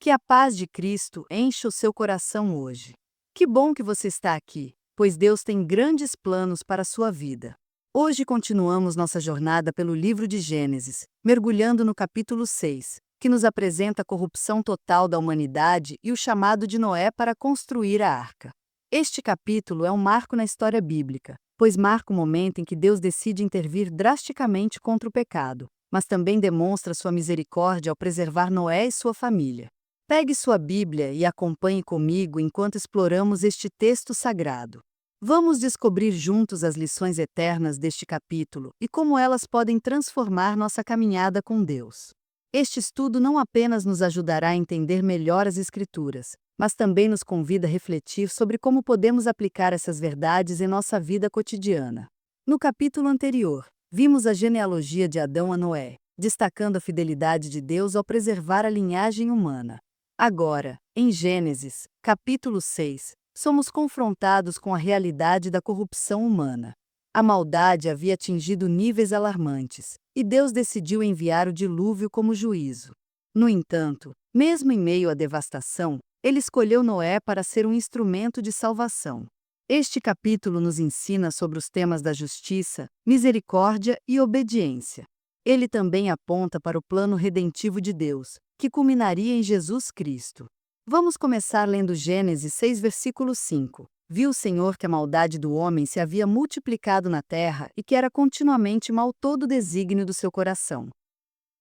Que a paz de Cristo encha o seu coração hoje. Que bom que você está aqui, pois Deus tem grandes planos para a sua vida. Hoje continuamos nossa jornada pelo livro de Gênesis, mergulhando no capítulo 6, que nos apresenta a corrupção total da humanidade e o chamado de Noé para construir a arca. Este capítulo é um marco na história bíblica, pois marca o momento em que Deus decide intervir drasticamente contra o pecado, mas também demonstra sua misericórdia ao preservar Noé e sua família. Pegue sua Bíblia e acompanhe comigo enquanto exploramos este texto sagrado. Vamos descobrir juntos as lições eternas deste capítulo e como elas podem transformar nossa caminhada com Deus. Este estudo não apenas nos ajudará a entender melhor as Escrituras, mas também nos convida a refletir sobre como podemos aplicar essas verdades em nossa vida cotidiana. No capítulo anterior, vimos a genealogia de Adão a Noé, destacando a fidelidade de Deus ao preservar a linhagem humana. Agora, em Gênesis, capítulo 6, somos confrontados com a realidade da corrupção humana. A maldade havia atingido níveis alarmantes, e Deus decidiu enviar o dilúvio como juízo. No entanto, mesmo em meio à devastação, Ele escolheu Noé para ser um instrumento de salvação. Este capítulo nos ensina sobre os temas da justiça, misericórdia e obediência. Ele também aponta para o plano redentivo de Deus, que culminaria em Jesus Cristo. Vamos começar lendo Gênesis 6, versículo 5. Viu o Senhor que a maldade do homem se havia multiplicado na terra e que era continuamente mau todo o desígnio do seu coração.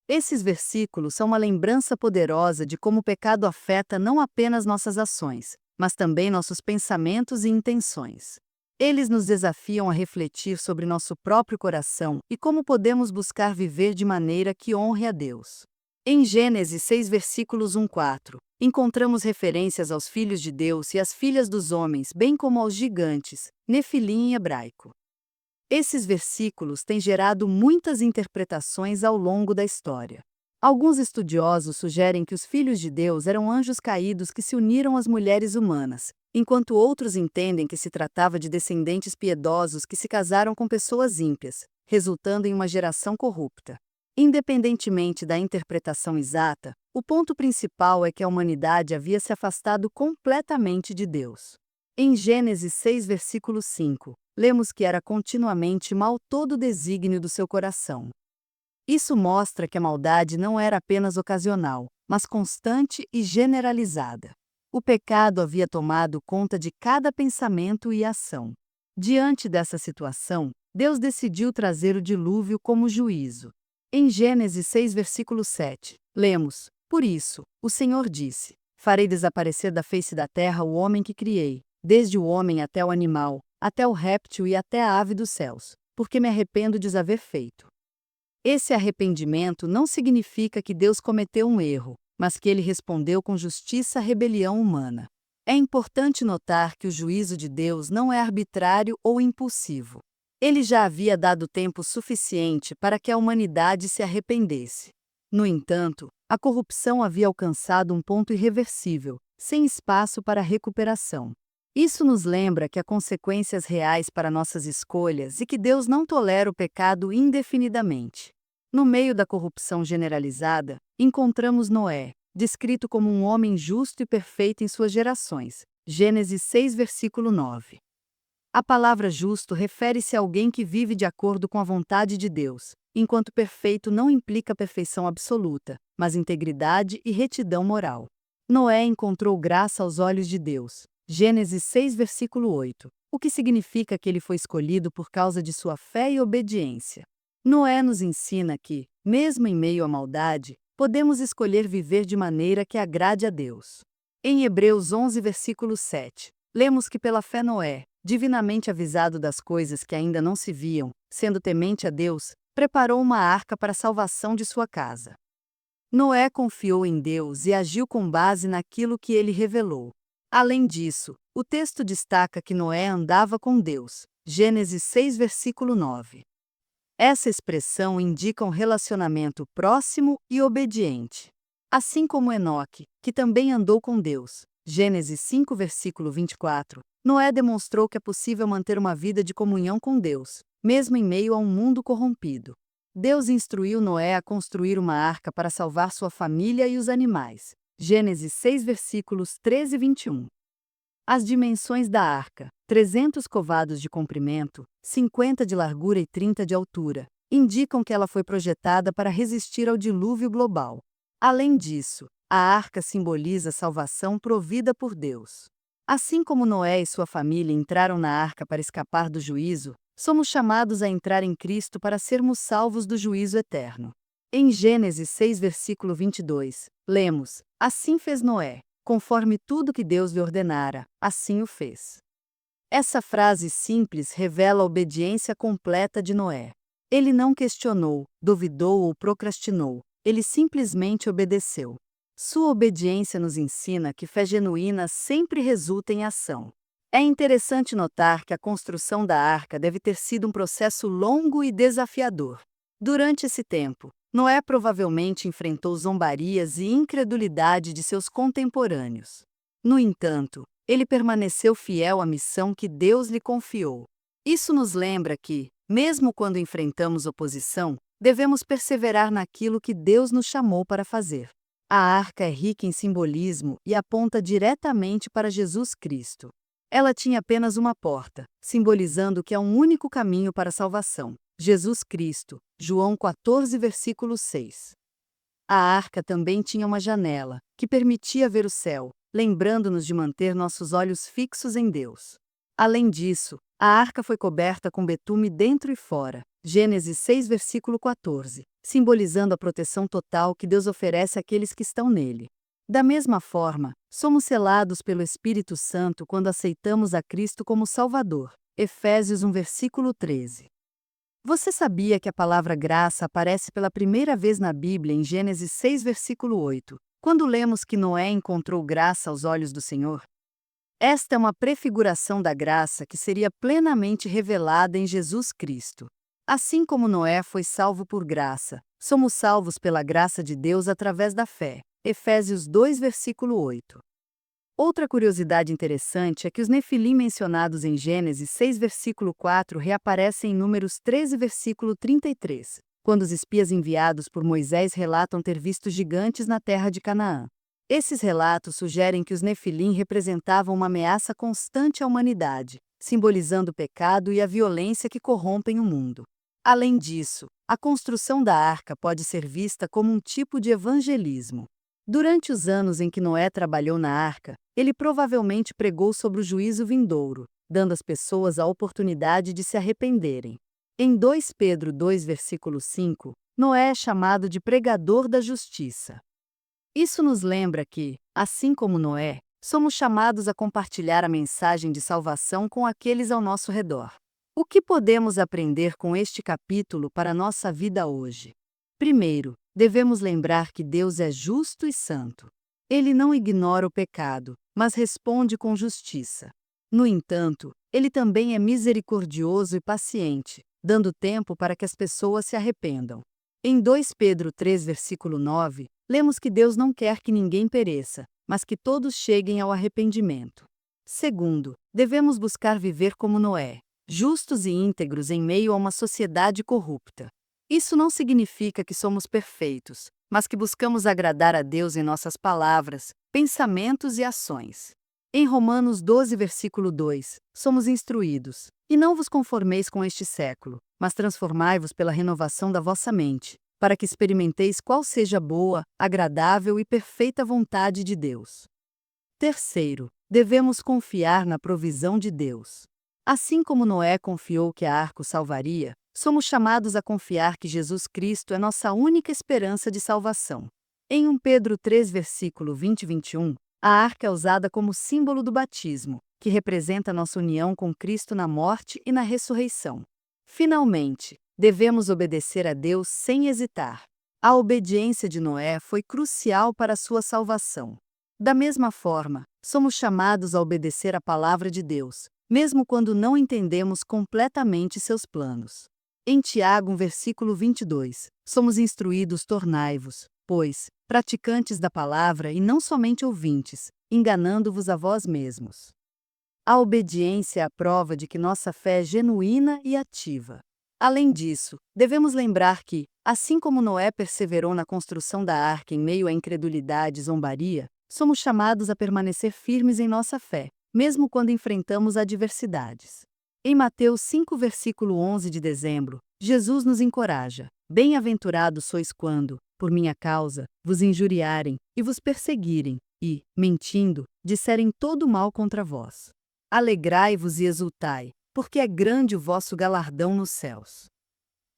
Esses versículos são uma lembrança poderosa de como o pecado afeta não apenas nossas ações, mas também nossos pensamentos e intenções. Eles nos desafiam a refletir sobre nosso próprio coração e como podemos buscar viver de maneira que honre a Deus. Em Gênesis 6, versículos 1-4, encontramos referências aos filhos de Deus e às filhas dos homens, bem como aos gigantes, Nefilim em hebraico. Esses versículos têm gerado muitas interpretações ao longo da história. Alguns estudiosos sugerem que os filhos de Deus eram anjos caídos que se uniram às mulheres humanas, enquanto outros entendem que se tratava de descendentes piedosos que se casaram com pessoas ímpias, resultando em uma geração corrupta. Independentemente da interpretação exata, o ponto principal é que a humanidade havia se afastado completamente de Deus. Em Gênesis 6, versículo 5, lemos que era continuamente mau todo o desígnio do seu coração. Isso mostra que a maldade não era apenas ocasional, mas constante e generalizada. O pecado havia tomado conta de cada pensamento e ação. Diante dessa situação, Deus decidiu trazer o dilúvio como juízo. Em Gênesis 6, versículo 7, lemos: Por isso, o Senhor disse: Farei desaparecer da face da terra o homem que criei, desde o homem até o animal, até o réptil e até a ave dos céus, porque me arrependo de os haver feito. Esse arrependimento não significa que Deus cometeu um erro, mas que ele respondeu com justiça à rebelião humana. É importante notar que o juízo de Deus não é arbitrário ou impulsivo. Ele já havia dado tempo suficiente para que a humanidade se arrependesse. No entanto, a corrupção havia alcançado um ponto irreversível, sem espaço para recuperação. Isso nos lembra que há consequências reais para nossas escolhas e que Deus não tolera o pecado indefinidamente. No meio da corrupção generalizada, encontramos Noé, descrito como um homem justo e perfeito em suas gerações. Gênesis 6, versículo 9. A palavra justo refere-se a alguém que vive de acordo com a vontade de Deus, enquanto perfeito não implica perfeição absoluta, mas integridade e retidão moral. Noé encontrou graça aos olhos de Deus. Gênesis 6, versículo 8, o que significa que ele foi escolhido por causa de sua fé e obediência. Noé nos ensina que, mesmo em meio à maldade, podemos escolher viver de maneira que agrade a Deus. Em Hebreus 11, versículo 7, lemos que pela fé Noé, divinamente avisado das coisas que ainda não se viam, sendo temente a Deus, preparou uma arca para a salvação de sua casa. Noé confiou em Deus e agiu com base naquilo que ele revelou. Além disso, o texto destaca que Noé andava com Deus. Gênesis 6, versículo 9. Essa expressão indica um relacionamento próximo e obediente. Assim como Enoque, que também andou com Deus. Gênesis 5, versículo 24. Noé demonstrou que é possível manter uma vida de comunhão com Deus, mesmo em meio a um mundo corrompido. Deus instruiu Noé a construir uma arca para salvar sua família e os animais. Gênesis 6, versículos 13 e 21. As dimensões da arca: 300 covados de comprimento, 50 de largura e 30 de altura, indicam que ela foi projetada para resistir ao dilúvio global. Além disso, a arca simboliza a salvação provida por Deus. Assim como Noé e sua família entraram na arca para escapar do juízo, somos chamados a entrar em Cristo para sermos salvos do juízo eterno. Em Gênesis 6, versículo 22, lemos: Assim fez Noé, conforme tudo que Deus lhe ordenara, assim o fez. Essa frase simples revela a obediência completa de Noé. Ele não questionou, duvidou ou procrastinou, ele simplesmente obedeceu. Sua obediência nos ensina que fé genuína sempre resulta em ação. É interessante notar que a construção da arca deve ter sido um processo longo e desafiador. Durante esse tempo, Noé provavelmente enfrentou zombarias e incredulidade de seus contemporâneos. No entanto, ele permaneceu fiel à missão que Deus lhe confiou. Isso nos lembra que, mesmo quando enfrentamos oposição, devemos perseverar naquilo que Deus nos chamou para fazer. A arca é rica em simbolismo e aponta diretamente para Jesus Cristo. Ela tinha apenas uma porta, simbolizando que há um único caminho para a salvação: Jesus Cristo. João 14, versículo 6. A arca também tinha uma janela, que permitia ver o céu, lembrando-nos de manter nossos olhos fixos em Deus. Além disso, a arca foi coberta com betume dentro e fora. Gênesis 6, versículo 14, simbolizando a proteção total que Deus oferece àqueles que estão nele. Da mesma forma, somos selados pelo Espírito Santo quando aceitamos a Cristo como Salvador. Efésios 1, versículo 13. Você sabia que a palavra graça aparece pela primeira vez na Bíblia em Gênesis 6, versículo 8, quando lemos que Noé encontrou graça aos olhos do Senhor? Esta é uma prefiguração da graça que seria plenamente revelada em Jesus Cristo. Assim como Noé foi salvo por graça, somos salvos pela graça de Deus através da fé. Efésios 2, versículo 8. Outra curiosidade interessante é que os Nefilim mencionados em Gênesis 6, versículo 4 reaparecem em Números 13, versículo 33, quando os espias enviados por Moisés relatam ter visto gigantes na terra de Canaã. Esses relatos sugerem que os Nefilim representavam uma ameaça constante à humanidade, simbolizando o pecado e a violência que corrompem o mundo. Além disso, a construção da arca pode ser vista como um tipo de evangelismo. Durante os anos em que Noé trabalhou na arca, ele provavelmente pregou sobre o juízo vindouro, dando às pessoas a oportunidade de se arrependerem. Em 2 Pedro 2, versículo 5, Noé é chamado de pregador da justiça. Isso nos lembra que, assim como Noé, somos chamados a compartilhar a mensagem de salvação com aqueles ao nosso redor. O que podemos aprender com este capítulo para a nossa vida hoje? Primeiro, devemos lembrar que Deus é justo e santo. Ele não ignora o pecado, mas responde com justiça. No entanto, ele também é misericordioso e paciente, dando tempo para que as pessoas se arrependam. Em 2 Pedro 3, versículo 9, lemos que Deus não quer que ninguém pereça, mas que todos cheguem ao arrependimento. Segundo, devemos buscar viver como Noé, justos e íntegros em meio a uma sociedade corrupta. Isso não significa que somos perfeitos, mas que buscamos agradar a Deus em nossas palavras, pensamentos e ações. Em Romanos 12, versículo 2, somos instruídos: E não vos conformeis com este século, mas transformai-vos pela renovação da vossa mente, para que experimenteis qual seja a boa, agradável e perfeita vontade de Deus. Terceiro, devemos confiar na provisão de Deus. Assim como Noé confiou que a arca o salvaria, somos chamados a confiar que Jesus Cristo é nossa única esperança de salvação. Em 1 Pedro 3, versículo 20 e 21, a arca é usada como símbolo do batismo, que representa nossa união com Cristo na morte e na ressurreição. Finalmente, devemos obedecer a Deus sem hesitar. A obediência de Noé foi crucial para a sua salvação. Da mesma forma, somos chamados a obedecer a palavra de Deus, mesmo quando não entendemos completamente seus planos. Em Tiago, versículo 22, somos instruídos: tornai-vos, pois, praticantes da palavra e não somente ouvintes, enganando-vos a vós mesmos. A obediência é a prova de que nossa fé é genuína e ativa. Além disso, devemos lembrar que, Assim como Noé perseverou na construção da arca em meio à incredulidade e zombaria, somos chamados a permanecer firmes em nossa fé, mesmo quando enfrentamos adversidades. Em Mateus 5, versículo 11 de dezembro, Jesus nos encoraja: Bem-aventurados sois quando, por minha causa, vos injuriarem e vos perseguirem, e, mentindo, disserem todo mal contra vós. Alegrai-vos e exultai, porque é grande o vosso galardão nos céus.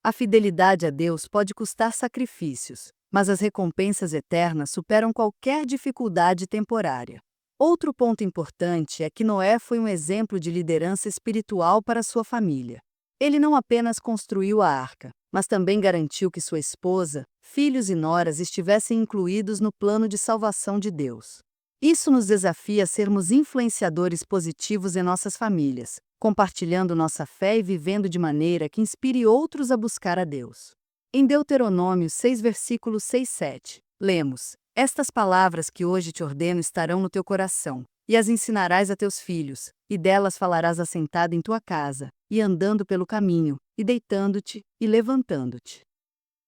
A fidelidade a Deus pode custar sacrifícios, mas as recompensas eternas superam qualquer dificuldade temporária. Outro ponto importante é que Noé foi um exemplo de liderança espiritual para sua família. Ele não apenas construiu a arca, mas também garantiu que sua esposa, filhos e noras estivessem incluídos no plano de salvação de Deus. Isso nos desafia a sermos influenciadores positivos em nossas famílias, compartilhando nossa fé e vivendo de maneira que inspire outros a buscar a Deus. Em Deuteronômio 6, versículos 6 e 7, lemos: Estas palavras que hoje te ordeno estarão no teu coração, e as ensinarás a teus filhos, e delas falarás assentado em tua casa, e andando pelo caminho, e deitando-te, e levantando-te.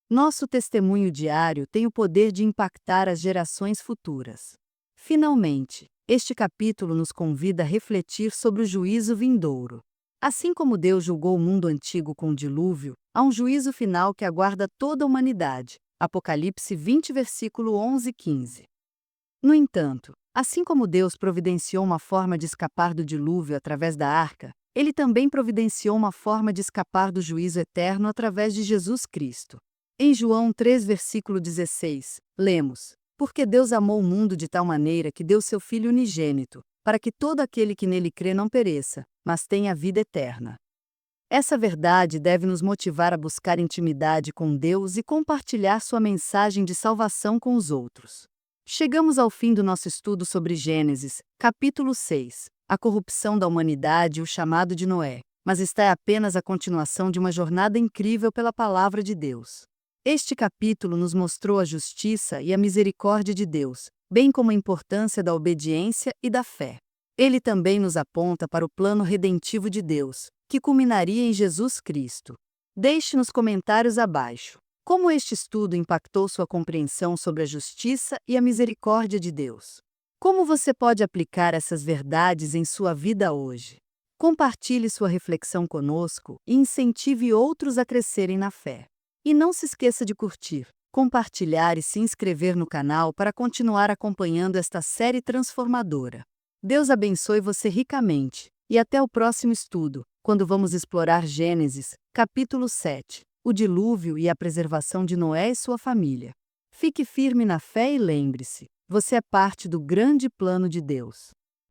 Nosso testemunho diário tem o poder de impactar as gerações futuras. Finalmente, este capítulo nos convida a refletir sobre o juízo vindouro. Assim como Deus julgou o mundo antigo com o dilúvio, há um juízo final que aguarda toda a humanidade. Apocalipse 20, versículo 11 e 15. No entanto, assim como Deus providenciou uma forma de escapar do dilúvio através da arca, Ele também providenciou uma forma de escapar do juízo eterno através de Jesus Cristo. Em João 3, versículo 16, lemos: Porque Deus amou o mundo de tal maneira que deu seu Filho unigênito, para que todo aquele que nele crê não pereça, mas tenha a vida eterna. Essa verdade deve nos motivar a buscar intimidade com Deus e compartilhar sua mensagem de salvação com os outros. Chegamos ao fim do nosso estudo sobre Gênesis, capítulo 6, a corrupção da humanidade e o chamado de Noé, mas esta é apenas a continuação de uma jornada incrível pela palavra de Deus. Este capítulo nos mostrou a justiça e a misericórdia de Deus, bem como a importância da obediência e da fé. Ele também nos aponta para o plano redentivo de Deus, que culminaria em Jesus Cristo. Deixe nos comentários abaixo como este estudo impactou sua compreensão sobre a justiça e a misericórdia de Deus. Como você pode aplicar essas verdades em sua vida hoje? Compartilhe sua reflexão conosco e incentive outros a crescerem na fé. E não se esqueça de curtir, compartilhar e se inscrever no canal para continuar acompanhando esta série transformadora. Deus abençoe você ricamente e até o próximo estudo, quando vamos explorar Gênesis, capítulo 7, o dilúvio e a preservação de Noé e sua família. Fique firme na fé e lembre-se, você é parte do grande plano de Deus.